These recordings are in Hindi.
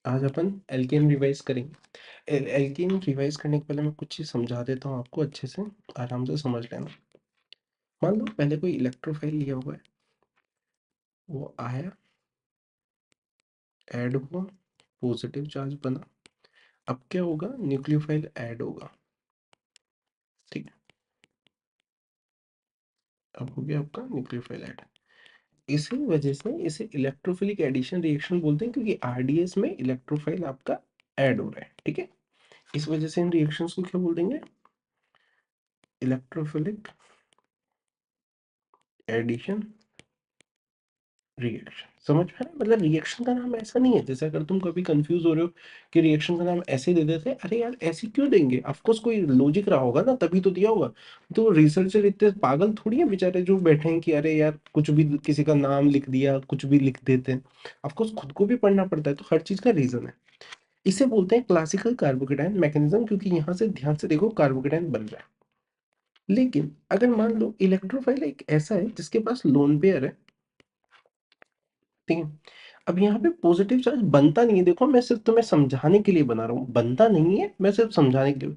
आज अपन एल्केन रिवाइज करेंगे। एल्केन रिवाइज करने के पहले मैं कुछ चीज़ समझा देता हूँ आपको, अच्छे से आराम से समझ लेना। मान लो पहले कोई इलेक्ट्रोफाइल लिया हुआ है, वो आया, ऐड हुआ, पॉजिटिव चार्ज बना। अब क्या होगा, न्यूक्लियोफाइल ऐड होगा। ठीक है, अब हो गया आपका न्यूक्लियोफाइल ऐड। इसी वजह से इसे इलेक्ट्रोफिलिक एडिशन रिएक्शन बोलते हैं, क्योंकि आरडीएस में इलेक्ट्रोफाइल आपका ऐड हो रहा है। ठीक है, इस वजह से इन रिएक्शंस को क्या बोल देंगे, इलेक्ट्रोफिलिक एडिशन रिएक्शन। समझ में आया? मतलब रिएक्शन का नाम ऐसा नहीं है, जैसे अगर तुम कभी कंफ्यूज हो रहे हो कि रिएक्शन का नाम ऐसे दे देते हैं, अरे यार ऐसे क्यों देंगे, ऑफ कोर्स कोई लॉजिक रहा होगा ना, तभी तो दिया होगा। तो रिसर्चर इतने पागल थोड़ी है बेचारे जो बैठे हैं कि अरे यार कुछ भी किसी का नाम लिख दिया, कुछ भी लिख देते हैं। ऑफ कोर्स खुद को भी पढ़ना पड़ता है, तो हर चीज का रीजन है। इसे बोलते हैं क्लासिकल कार्बोकेटाइन मैकेनिज्म, क्योंकि यहाँ से ध्यान से देखो कार्बोकेटाइन बन रहा है। लेकिन अगर मान लो इलेक्ट्रोफाइल एक ऐसा है जिसके पास लोन पेयर है, ठीक है, अब यहाँ पे पॉजिटिव चार्ज बनता नहीं है। देखो मैं सिर्फ तुम्हें समझाने के लिए बना रहा हूँ, बनता नहीं है, मैं सिर्फ समझाने के लिए।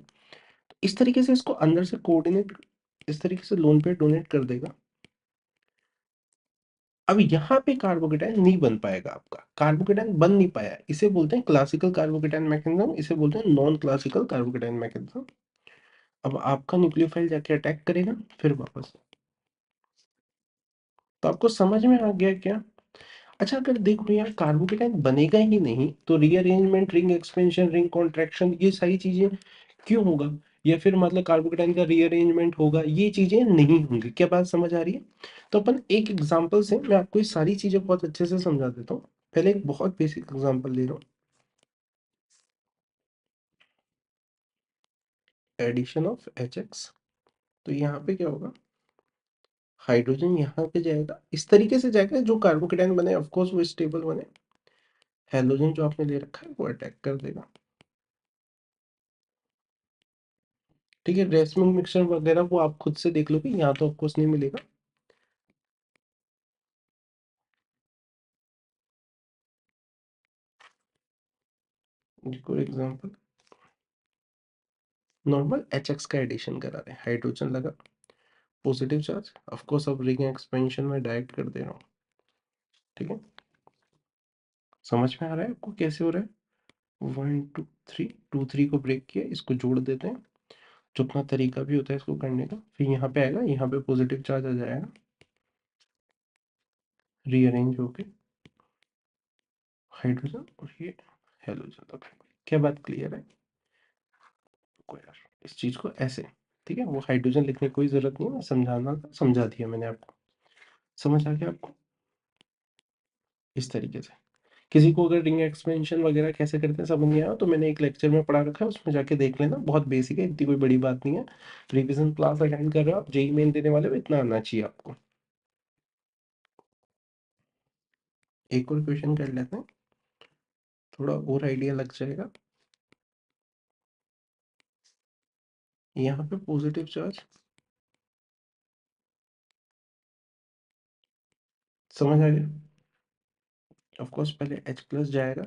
इस तरीके से इसको अंदर से कोऑर्डिनेट, इस तरीके से लोन पे डोनेट कर देगा। अब यहाँ पे कार्बोकेटाइन नहीं बन पाएगा, आपका कार्बोकेटाइन बन नहीं पाया, इसे बोलते हैं क्लासिकल कार्बोकेटाइन मैकेनिज्म, इसे बोलते हैं नॉन क्लासिकल कार्बोकेटाइन मैकेनिज्म। अब आपका न्यूक्लियोफाइल जाके अटैक करेगा, फिर वापस। तो आपको समझ में आ गया क्या? अच्छा, अगर देखो यार कार्बोकेटाइन बनेगा ही नहीं, तो rearrangement, ring expansion, ring contraction, ये सारी चीजें क्यों होगा? या फिर मतलब कार्बोकेटाइन का रीअरेंजमेंट होगा, ये चीजें नहीं होंगी। क्या बात समझ आ रही है? तो अपन एक एग्जांपल से मैं आपको ये सारी चीजें बहुत अच्छे से समझा देता हूँ। पहले एक बहुत बेसिक एग्जांपल ले रहा हूँ, एडिशन ऑफ HX। तो यहाँ पे क्या होगा, हाइड्रोजन यहाँ पे जाएगा, इस तरीके से जाएगा जो कार्बोकेटाइन बने, ऑफ कोर्स वो स्टेबल बने। हेलोजन जो आपने ले रखा है वो अटैक कर देगा। ठीक है, रेसमिंग मिक्सचर वगैरह वो आप खुद से देख लो, कि यहाँ तो ऑफकोर्स नहीं मिलेगा। देखो एग्जांपल, नॉर्मल HX का एडिशन करा रहे हैं, हाइड्रोजन लगा, पॉजिटिव चार्ज, ऑफकोर्स अब रिंग एक्सपेंशन में डायरेक्ट कर दे रहा हूँ। ठीक है, समझ में आ रहा है आपको कैसे हो रहा है? 1 2 3, 2 3 को ब्रेक किया, इसको जोड़ देते हैं, जो अपना तरीका भी होता है इसको करने का। फिर यहाँ पे आएगा, यहाँ पे पॉजिटिव चार्ज आ जाएगा, रीअरेंज होके हाइड्रोजन और ये हेलोजन तक। क्या बात क्लियर है? को यार इस चीज को ऐसे, ठीक है, वो हाइड्रोजन लिखने की कोई जरूरत नहीं है, मैं समझाना था, समझा दिया मैंने आपको। समझ आ गया आपको? इस तरीके से किसी को अगर रिंग एक्सपेंशन वगैरह कैसे करते हैं समझ नहीं आया, तो मैंने एक लेक्चर में पढ़ा रखा है, उसमें जाके देख लेना, बहुत बेसिक है, इतनी कोई बड़ी बात नहीं है। रिवीजन क्लास अटेंड कर रहे हो आप, जेई मेन देने वाले हो, इतना आना चाहिए आपको। एक और क्वेश्चन कर लेते हैं, थोड़ा और आइडिया लग जाएगा। यहाँ पे पॉजिटिव चार्ज, समझ आ गया? ऑफ कोर्स पहले H+ जाएगा,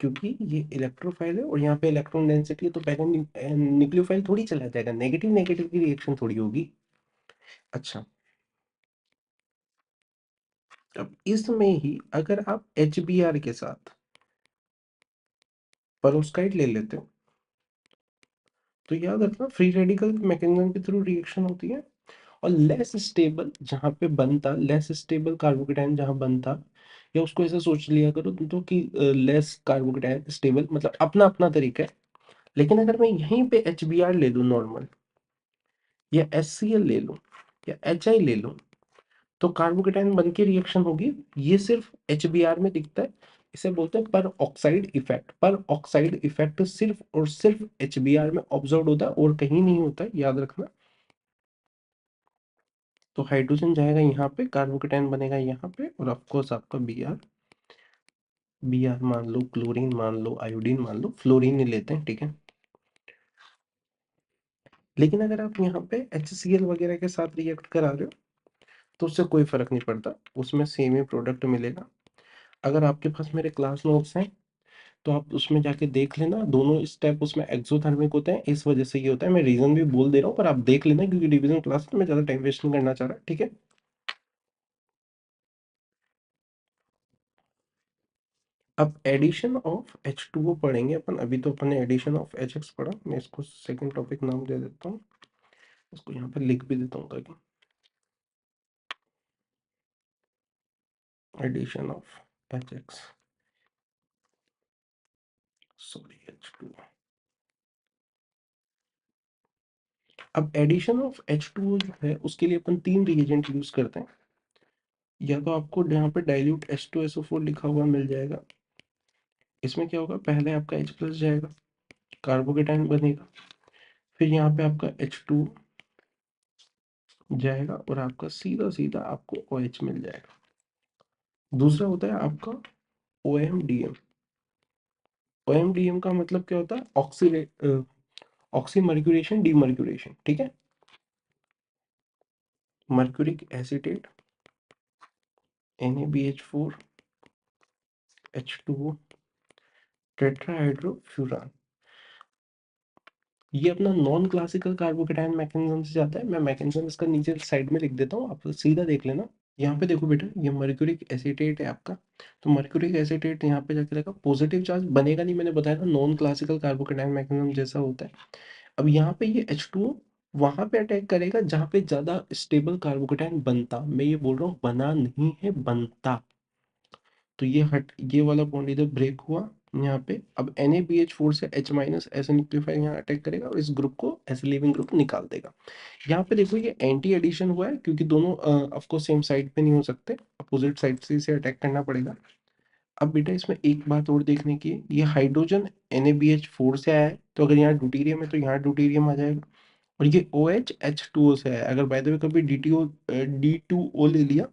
क्योंकि ये इलेक्ट्रोफाइल है और यहाँ पे इलेक्ट्रॉन डेंसिटी है, तो पहले न्यूक्लियोफाइल थोड़ी चला जाएगा, नेगेटिव नेगेटिव की रिएक्शन थोड़ी होगी। अच्छा, अब इसमें ही अगर आप HBr के साथ पेरोक्साइड ले लेते हो, तो याद रखना फ्री रेडिकल मैकेनिज्म के थ्रू रिएक्शन होती है। और लेस स्टेबल जहाँ पे बनता, लेस स्टेबल कार्बोकेटाइन जहाँ बनता, या उसको ऐसा सोच लिया करो तो कि लेस कार्बोकेटाइन स्टेबल, मतलब अपना अपना तरीका है। लेकिन अगर मैं यहीं पे HBr ले लूँ नॉर्मल, या HCl ले लूँ, या HI ले लूँ, तो कार्बोकेटाइन बन के रिएक्शन होगी। ये सिर्फ HBr में दिखता है, इसे बोलते हैं पर ऑक्साइड इफेक्ट। पर ऑक्साइड इफेक्ट सिर्फ और सिर्फ HBr में ऑब्जर्व होता है और कहीं नहीं होता है, याद रखना। तो हाइड्रोजन जाएगा यहाँ पे, कार्बोकेटाइन बनेगा यहाँ पे, और ऑफकोर्स आपका Br मान लो, क्लोरीन मान लो, आयोडीन मान लो, फ्लोरीन नहीं लेते हैं, ठीक है। लेकिन अगर आप यहाँ पे HCl वगैरह के साथ रिएक्ट करा रहे हो, तो उससे कोई फर्क नहीं पड़ता, उसमें सेम ही प्रोडक्ट मिलेगा। अगर आपके पास मेरे क्लास नोट्स हैं, तो आप उसमें जाके देख लेना, दोनों स्टेप उसमें एक्सोथर्मिक होते हैं, इस वजह से ये होता है। मैं रीजन भी बोल दे रहा हूँ पर आप देख लेना, क्योंकि रिवीजन क्लास में मैं ज़्यादा टाइम वेस्ट नहीं करना चाह रहा, ठीक है। अब एडिशन ऑफ H2O पढ़ेंगे अपन। अभी तो अपन ने एडिशन ऑफ HX पढ़ा, मैं इसको सेकंड टॉपिक नाम दे देता हूँ, इसको यहाँ पे लिख भी देता हूँ ताकि addition of HX, sorry H2O। अब एडिशन ऑफ H2O जो है उसके लिए अपन तीन रिएजेंट यूज करते हैं। या तो आपको यहाँ पे डाइल्यूट H2SO4 लिखा हुआ मिल जाएगा। इसमें क्या होगा, पहले आपका H प्लस जाएगा, कार्बोकेटाइन बनेगा, फिर यहाँ पे आपका H2 जाएगा और आपका सीधा सीधा आपको OH मिल जाएगा। दूसरा होता है आपका OMDM। OMDM का मतलब क्या होता है, ऑक्सीमर्क्यूरेशन डीमर्क्यूरेशन, ठीक है। Mercuric acetate, NaBH4, H2O, टेट्राहाइड्रोफ्यूरान। ये अपना नॉन क्लासिकल कार्बोकेटाइन मैकेनिज्म से जाता है। मैं मैकेनिज्म इसका नीचे साइड में लिख देता हूँ, आप सीधा देख लेना। यहाँ पे देखो बेटा, ये मर्क्यूरिक एसिटेट है आपका। तो मर्क्यूरिक एसिटेट यहाँ पे जाके लगा, पॉजिटिव चार्ज बनेगा नहीं, मैंने बताया था नॉन क्लासिकल कार्बोकेटाइन मैकेनिज्म जैसा होता है। अब यहाँ पे ये H2O वहां पे अटैक करेगा जहाँ पे ज्यादा स्टेबल कार्बोकेटाइन बनता, मैं ये बोल रहा हूँ बना नहीं है, बनता। तो ये हट, ये वाला बॉन्ड इधर ब्रेक हुआ यहाँ पे। अब NaBH4 से H माइनस ऐसे न्यूक्लियोफाइल यहाँ अटैक करेगा और इस ग्रुप को ऐसे लिविंग ग्रुप निकाल देगा। यहाँ पे देखो ये एंटी एडिशन हुआ है, क्योंकि दोनों ऑफ कोर्स सेम साइड पे नहीं हो सकते, अपोजिट साइड से इसे अटैक करना पड़ेगा। अब बेटा इसमें एक बात और देखने की है, ये हाइड्रोजन NaBH4 से आया है, तो अगर यहाँ ड्यूटीरियम है तो यहाँ ड्यूटीरियम आ जाएगा। और ये OH H2O से आया है, अगर बाय द वे कभी D2O ले लिया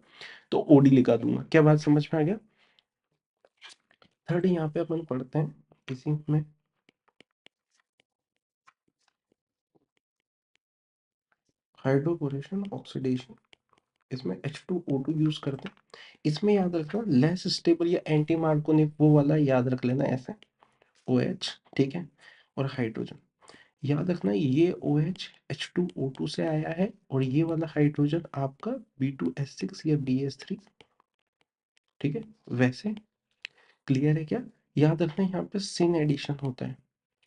तो OD लिखा दूंगा। क्या बात समझ में आ गया। थर्ड यहाँ पे अपन पढ़ते हैं इसी में, हाइड्रोकोरेशन ऑक्सीडेशन। इसमें H2O2 यूज करते हैं। इसमें याद रखना लेस स्टेबल या एंटी मार्कोनिक वो वाला याद रख लेना ऐसे, OH, ठीक है। और हाइड्रोजन याद रखना, ये OH H2O2 से आया है, और ये वाला हाइड्रोजन आपका B2S6 या BS3, ठीक है। वैसे क्लियर है क्या। याद रखना यहाँ पे सिन एडिशन होता है।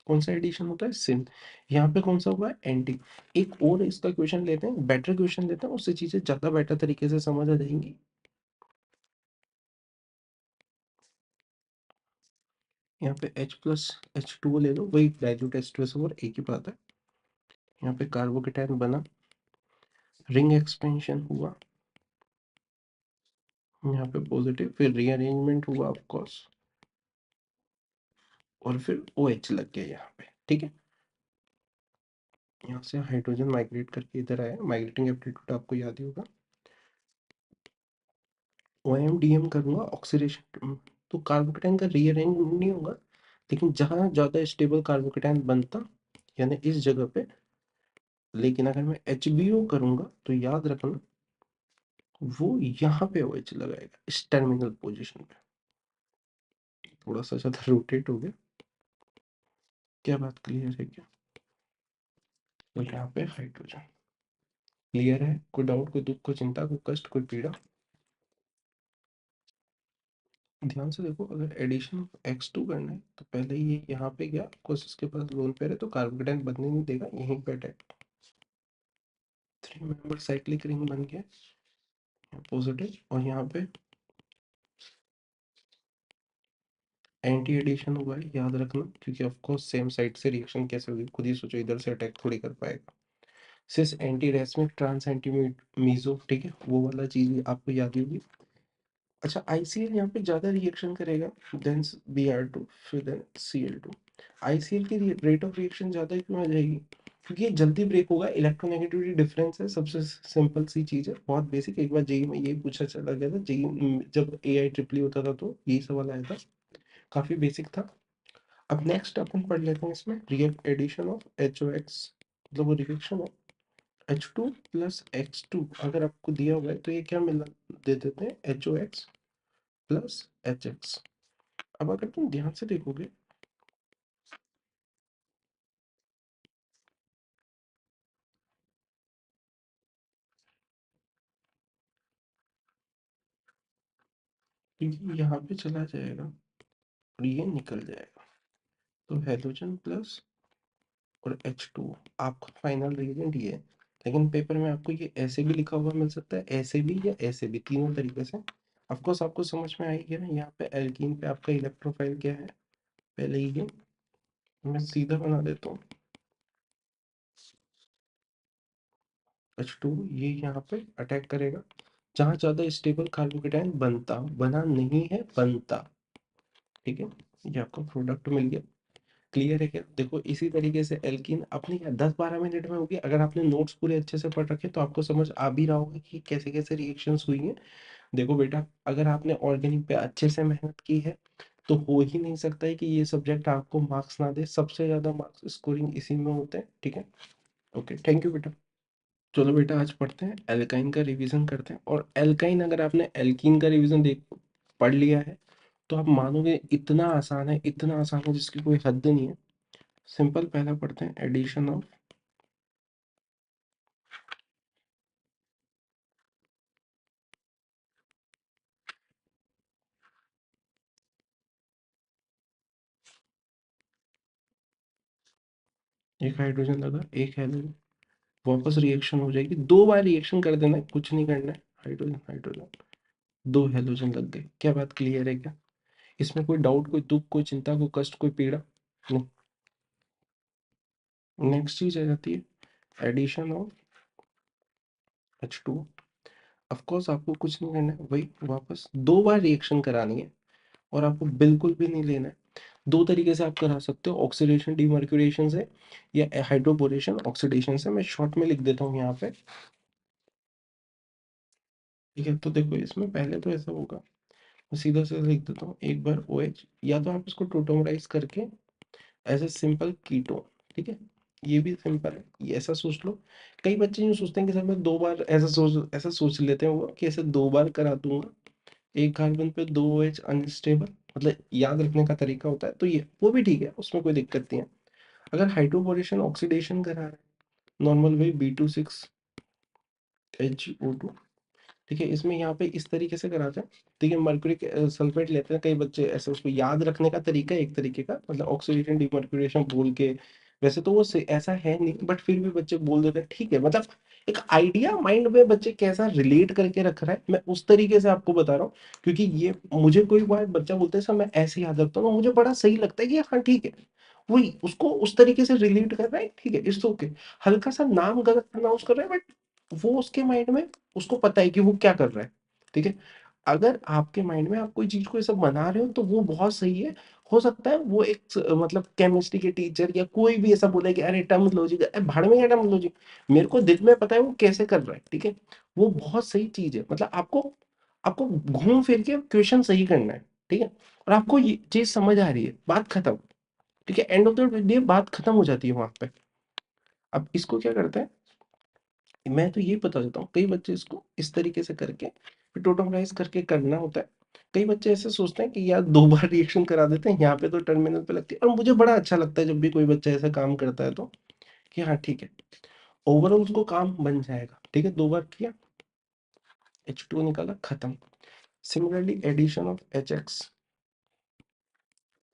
कौन सा एडिशन होता है, सिन। यहाँ पे कौन सा हुआ है, एंटी। एक और इसका क्वेश्चन लेते हैं, बेटर क्वेश्चन लेते हैं, उससे चीजें ज्यादा बेटर तरीके से समझ आ जाएंगी। यहाँ पे H प्लस H2O ले लो, वही डाइल्यूट H2SO4, एक ही बात है। यहाँ पे कार्बोकेटाइन बना, रिंग एक्सपेंशन हुआ, यहाँ पे पॉजिटिव, फिर रीअरेंजमेंट हुआ ऑफ कोर्स, और फिर OH लग गया यहाँ पे, ठीक है। यहाँ से हाइड्रोजन माइग्रेट करके इधर आया, माइग्रेटिंग एप्टीट्यूड आपको याद ही होगा। OMDM करूंगा ऑक्सीडेशन, तो कार्बोकेटाइन का रीअरेंज नहीं होगा, लेकिन जहाँ ज्यादा स्टेबल कार्बोकेटाइन बनता, यानी इस जगह पे। लेकिन अगर मैं HBO करूंगा तो याद रखना वो यहाँ पे OH लगाएगा, इस टर्मिनल पोजीशन पे। थोड़ा सा ज्यादा रोटेट हो गया, क्या बात क्लियर है क्या। तो यहाँ पे हाइड्रोजन क्लियर है, कोई डाउट, कोई दुख, कोई चिंता, कोई कष्ट, कोई पीड़ा। ध्यान से देखो, अगर एडिशन X2 करना है तो पहले ये यहाँ पे गया, कोर्स इसके पास लोन पेयर है तो कार्बोकेटाइन बनने नहीं देगा, यहीं पे अटैक। 3 मेंबर साइक्लिक रिंग बन गया पॉजिटिव, और यहाँ पे एंटी एडिशन हुआ है, याद रखना, क्योंकि ऑफ कोर्स सेम साइड से रिएक्शन कैसे होगी, खुद ही सोचो, इधर से अटैक थोड़ी कर पाएगा। Cis anti racemic trans anti meso, ठीक है, वो वाला चीज आपको याद ही होगी। अच्छा, ICL यहाँ पे ज्यादा रिएक्शन करेगा देन Br2, फिर देन Cl2। ICL की रेट ऑफ रिएक्शन ज्यादा क्यों आ जाएगी, क्योंकि ये जल्दी ब्रेक होगा, इलेक्ट्रोनेगेटिविटी डिफरेंस है, सबसे सिंपल सी चीज है, बहुत बेसिक। एक बार जेई में यही पूछा चला गया था, जेई जब AI होता था तो यही सवाल आया था, काफी बेसिक था। अब नेक्स्ट अपन पढ़ लेते हैं इसमें, रिएक्ट एडिशन ऑफ HOX, मतलब वो reaction of H2 plus X2 अगर आपको दिया हुआ है तो ये क्या मिला, दे देते हैं HOX प्लस HX। अब अगर तुम ध्यान से देखोगे, तो ये यहाँ पे चला जाएगा और ये निकल जाएगा, तो हेलोजन प्लस और H2 आपका फाइनल रिएजेंट ये है। लेकिन पेपर में आपको ये ऐसे भी लिखा हुआ मिल सकता है, ऐसे भी या ऐसे भी, तीनों तरीके से। ऑफ कोर्स आपको समझ में आएगी ना, यहाँ पे एल्कीन पे आपका इलेक्ट्रोफाइल क्या है पहले ही है। मैं सीधा बना देता हूँ, H2 ये यहाँ पे अटैक करेगा जहाँ ज्यादा स्टेबल कार्बोकेटाइन बना नहीं है, बनता। ठीक है, ये आपको प्रोडक्ट मिल गया। क्लियर है क्या? देखो इसी तरीके से एल्कीन अपनी 10-12 मिनट में होगी। अगर आपने नोट्स पूरे अच्छे से पढ़ रखे तो आपको समझ आ भी रहा होगा कि कैसे कैसे रिएक्शंस हुई हैं। देखो बेटा, अगर आपने ऑर्गेनिक पे अच्छे से मेहनत की है तो हो ही नहीं सकता है कि ये सब्जेक्ट आपको मार्क्स ना दे। सबसे ज्यादा मार्क्स स्कोरिंग इसी में होते हैं। ठीक है, ओके, थैंक यू बेटा। चलो बेटा, आज पढ़ते हैं एल्काइन का रिवीजन करते हैं। और एल्काइन, अगर आपने एल्कीन का रिवीजन देख पढ़ लिया है तो आप मानोगे इतना आसान है, इतना आसान है जिसकी कोई हद नहीं है। सिंपल, पहला पढ़ते हैं एडिशन ऑफ, एक हाइड्रोजन लगा, एक हेलोजन, वापस रिएक्शन हो जाएगी, 2 बार रिएक्शन कर देना है, कुछ नहीं करना है। हाइड्रोजन हाइड्रोजन, 2 हेलोजन लग गए। क्या बात क्लियर है क्या? इसमें कोई डाउट, कोई दुख, कोई चिंता, कोई कष्ट, कोई पीड़ा नहीं। नेक्स्ट चीज आ जाती है addition of H2। Of course आपको कुछ नहीं करना है, वही वापस 2 बार रिएक्शन करानी है और आपको बिल्कुल भी नहीं लेना है। 2 तरीके से आप करा सकते हो, ऑक्सीडेशन डीमर्क्यूरेशन से या हाइड्रोपोरेशन ऑक्सीडेशन से। मैं शॉर्ट में लिख देता हूँ यहाँ पे। ठीक है, तो देखो इसमें पहले तो ऐसा होगा, मैं सीधा सीधा लिख देता हूँ, एक बार OH, या तो आप इसको टोटोमराइज करके एज ए सिंपल कीटोन। ठीक है, ये भी सिंपल है, ये ऐसा सोच लो। कई बच्चे यूँ सोचते हैं कि सर मैं 2 बार, ऐसा सोच लेते हैं वो कि ऐसे 2 बार करा दूंगा, एक कार्बन पे 2 OH अनस्टेबल, मतलब याद रखने का तरीका होता है, तो ये वो भी ठीक है, उसमें कोई दिक्कत नहीं है। अगर हाइड्रोपोरेशन ऑक्सीडेशन करा रहा है, नॉर्मल वे B26HO2। ठीक है, इसमें यहाँ पे इस तरीके से कराते हैं। ठीक है, मर्क्यूरिक सल्फेट लेते हैं कई बच्चे, ऐसे उसको याद रखने का तरीका है एक तरीके का, मतलब ऑक्सीडेशन डिमर्क्यूरेशन बोल के। वैसे तो वो ऐसा है नहीं, बट फिर भी बच्चे बोल देते हैं। ठीक है, मतलब एक आइडिया माइंड में बच्चे कैसा रिलेट करके रख रहा है, मैं उस तरीके से आपको बता रहा हूँ। क्योंकि ये मुझे कोई बार बच्चा बोलते हैं सर मैं ऐसे याद रखता हूँ, मुझे बड़ा सही लगता है कि हाँ ठीक है, वही उसको उस तरीके से रिलेट कर रहा है। ठीक है, इट्स ओके। हल्का सा नाम गलत प्रोनाउंस कर रहा है, बट वो उसके माइंड में, उसको पता है कि वो क्या कर रहा है। ठीक है, अगर आपके माइंड में आप कोई चीज को ऐसा बना रहे हो तो वो बहुत सही है। हो सकता है वो एक मतलब केमिस्ट्री के टीचर या कोई भी ऐसा बोले कि अरे टर्मिनोलॉजी, भाड़ में क्या टर्मिनोलॉजी, मेरे को दिल में पता है वो कैसे कर रहा है। ठीक है, वो बहुत सही चीज है, मतलब आपको आपको घूम फिर के क्वेश्चन सही करना है। ठीक है, और आपको ये चीज समझ आ रही है, बात खत्म। ठीक है, एंड ऑफ द डे बात खत्म हो जाती है वहां पे। अब इसको क्या करते हैं, मैं तो ये बता देता हूँ, कई बच्चे इसको इस तरीके से करके फिर टोटमराइज करके करना होता है। कई बच्चे ऐसे सोचते हैं कि यार 2 बार रिएक्शन करा देते हैं, यहाँ पे तो टर्मिनल पे लगती है। और मुझे बड़ा अच्छा लगता है जब भी कोई बच्चा ऐसा काम करता है तो, कि हाँ ठीक है, ओवरऑल उसको काम बन जाएगा। ठीक है, 2 बार किया, H2 निकाला, खत्म। सिमिलरली एडिशन ऑफ HX,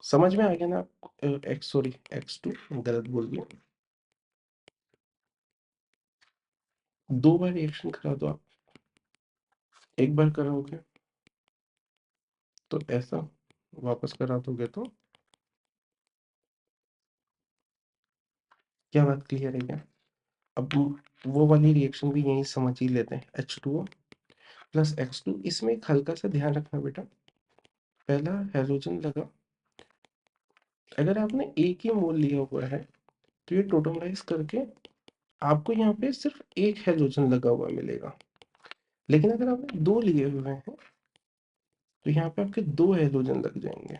समझ में आ गया ना आपको? एक्स, सॉरी X2, गलत बोल दिया। 2 बार रिएक्शन करा दो आप, एक बार कराओगे तो ऐसा, वापस करा दोगे तो, क्या बात क्लियर है क्या? अब वो वाली रिएक्शन भी यही समझ ही लेते हैं, H2O प्लस X2। इसमें एक हल्का सा ध्यान रखना बेटा, पहला हेलोजन लगा, अगर आपने एक ही मोल लिया हुआ है तो ये टोटमराइज करके आपको यहाँ पे सिर्फ एक हेलोजन लगा हुआ मिलेगा। लेकिन अगर आपने 2 लिए हुए हैं तो यहाँ पे आपके 2 हेलोजन लग जाएंगे,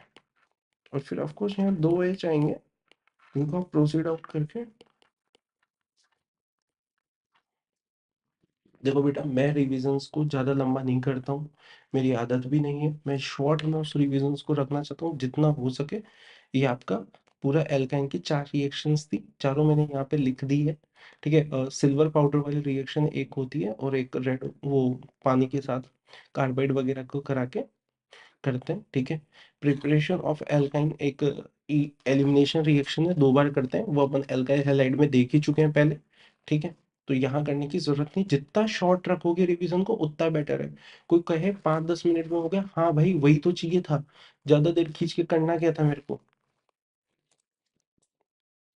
और फिर ऑफकोर्स यहाँ 2H आएंगे, इनको आप प्रोसीड आउट करके देखो बेटा, मैं रिविजन्स को ज़्यादा लंबा नहीं करता हूँ, मेरी आदत भी नहीं है। मैं शॉर्ट में उस रिविजन्स को रखना चाहता हूँ जितना हो सके। ये आपका पूरा एल्काइन की 4 रिएक्शंस थी, चारों मैंने यहाँ पे लिख दी है। ठीक है, सिल्वर पाउडर वाली रिएक्शन एक होती है, और एक रेड वो पानी के साथ कार्बाइड वगैरह को करा के करते हैं। ठीक है, प्रिपरेशन ऑफ एल्काइन एक एलिमिनेशन रिएक्शन है, 2 बार करते हैं, वो अपन एल्काइल हैलाइड में देख ही चुके हैं पहले। ठीक है, तो यहाँ करने की जरूरत नहीं, जितना शॉर्ट रखोगे रिवीजन को उतना बेटर है। कोई कहे 5-10 मिनट में हो गया, हाँ भाई वही तो चाहिए था, ज्यादा देर खींच के करना क्या था मेरे को।